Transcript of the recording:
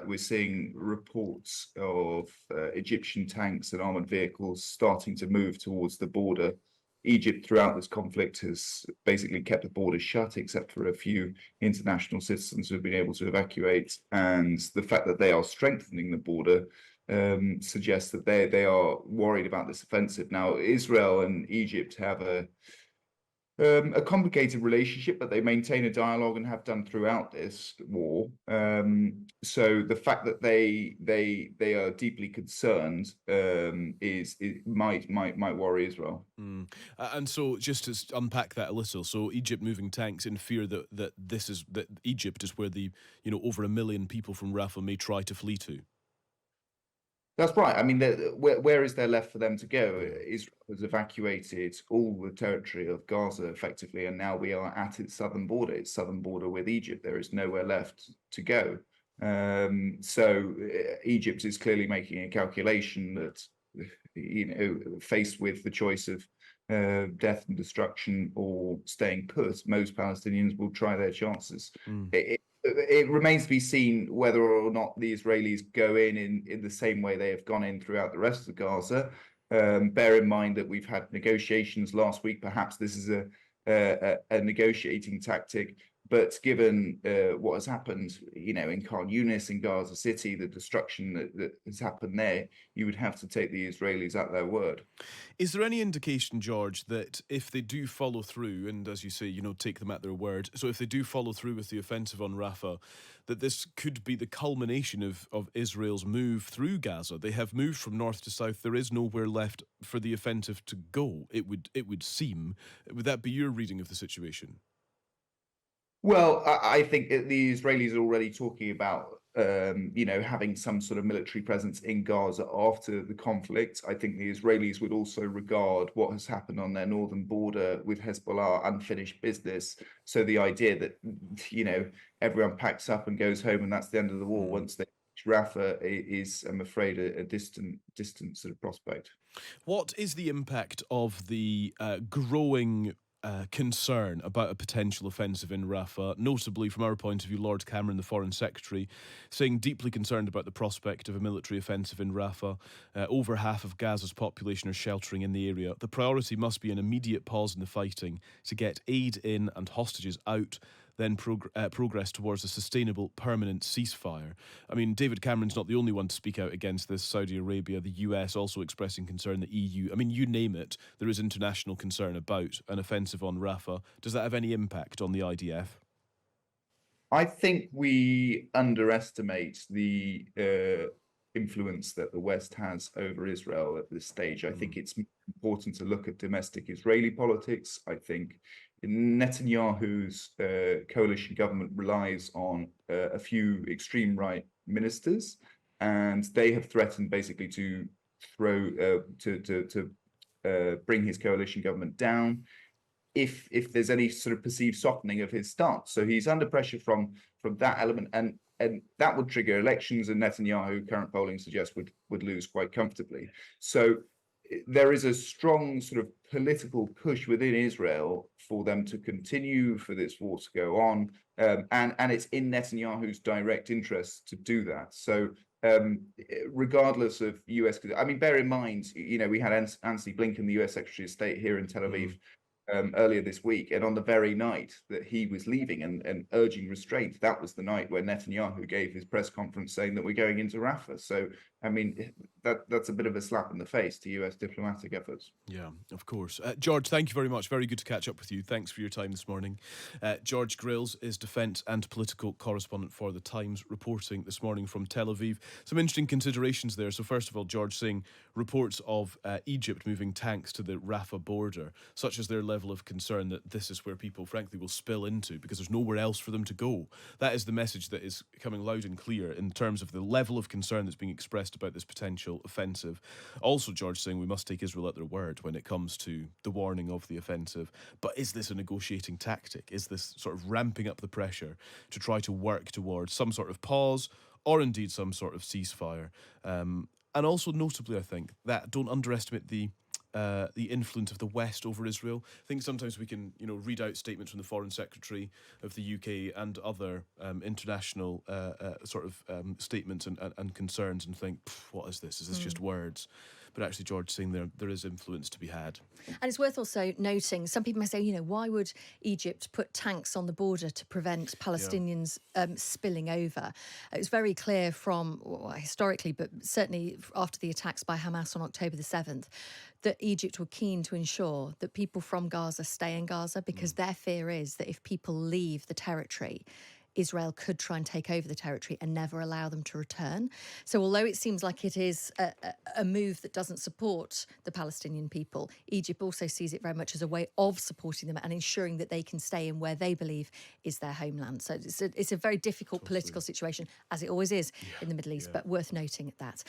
that we're seeing reports of Egyptian tanks and armored vehicles starting to move towards the border. Egypt, throughout this conflict, has basically kept the border shut, except for a few international citizens who have been able to evacuate. And the fact that they are strengthening the border suggests that they are worried about this offensive. Now, Israel and Egypt have a complicated relationship, but they maintain a dialogue and have done throughout this war. So the fact that they are deeply concerned might worry Israel. And so, just to unpack that a little, so Egypt moving tanks in fear that Egypt is where the over 1 million people from Rafah may try to flee to. That's right. I mean, where is there left for them to go? Israel has evacuated all the territory of Gaza effectively, and now we are at its southern border with Egypt. There is nowhere left to go. So Egypt is clearly making a calculation that, faced with the choice of death and destruction or staying put, most Palestinians will try their chances. It remains to be seen whether or not the Israelis go in the same way they have gone in throughout the rest of Gaza. Bear in mind that we've had negotiations last week. Perhaps this is a negotiating tactic. But given what has happened, in Khan Yunis, in Gaza City, the destruction that has happened there, you would have to take the Israelis at their word. Is there any indication, George, that if they do follow through, and as you say, take them at their word, so if they do follow through with the offensive on Rafah, that this could be the culmination of Israel's move through Gaza? They have moved from north to south. There is nowhere left for the offensive to go, it would seem. Would that be your reading of the situation? Well, I think the Israelis are already talking about, having some sort of military presence in Gaza after the conflict. I think the Israelis would also regard what has happened on their northern border with Hezbollah unfinished business. So the idea that, everyone packs up and goes home and that's the end of the war once they reach Rafah is, I'm afraid, a distant sort of prospect. What is the impact of the growing concern about a potential offensive in Rafah, notably from our point of view, Lord Cameron, the Foreign Secretary, saying deeply concerned about the prospect of a military offensive in Rafah. Over half of Gaza's population are sheltering in the area. The priority must be an immediate pause in the fighting to get aid in and hostages out, then progress towards a sustainable, permanent ceasefire. I mean, David Cameron's not the only one to speak out against this. Saudi Arabia, the US also expressing concern, the EU. I mean, you name it, there is international concern about an offensive on Rafah. Does that have any impact on the IDF? I think we underestimate the influence that the West has over Israel at this stage. I think it's important to look at domestic Israeli politics. I think Netanyahu's coalition government relies on a few extreme right ministers, and they have threatened basically to bring his coalition government down if there's any sort of perceived softening of his stance. So he's under pressure from that element, and that would trigger elections, and Netanyahu, current polling suggests, would lose quite comfortably. So there is a strong sort of political push within Israel for them to continue, for this war to go on, and it's in Netanyahu's direct interest to do that. So regardless of US, I mean, bear in mind, we had Antony Blinken, the US Secretary of State, here in Tel Aviv earlier this week, and on the very night that he was leaving and urging restraint, that was the night when Netanyahu gave his press conference saying that we're going into Rafah. So, I mean, that's a bit of a slap in the face to US diplomatic efforts. Yeah, of course. George, thank you very much. Very good to catch up with you. Thanks for your time this morning. George Grylls is defence and political correspondent for The Times, reporting this morning from Tel Aviv. Some interesting considerations there. So first of all, George saying reports of Egypt moving tanks to the Rafah border, such as their level of concern that this is where people, frankly, will spill into because there's nowhere else for them to go. That is the message that is coming loud and clear in terms of the level of concern that's being expressed about this potential offensive. Also, George saying we must take Israel at their word when it comes to the warning of the offensive. But is this a negotiating tactic? Is this sort of ramping up the pressure to try to work towards some sort of pause or indeed some sort of ceasefire? And also, notably, I think that don't underestimate the the influence of the West over Israel. I think sometimes we can, read out statements from the Foreign Secretary of the UK and other international statements and concerns and think, what is this? Is this just words? But actually, George saying there is influence to be had. And it's worth also noting, some people may say, why would Egypt put tanks on the border to prevent Palestinians spilling over? It was very clear from, historically, but certainly after the attacks by Hamas on October the 7th, that Egypt were keen to ensure that people from Gaza stay in Gaza, because their fear is that if people leave the territory, Israel could try and take over the territory and never allow them to return. So although it seems like it is a move that doesn't support the Palestinian people, Egypt also sees it very much as a way of supporting them and ensuring that they can stay in where they believe is their homeland. So it's a very difficult political situation, as it always is in the Middle East, but worth noting at that.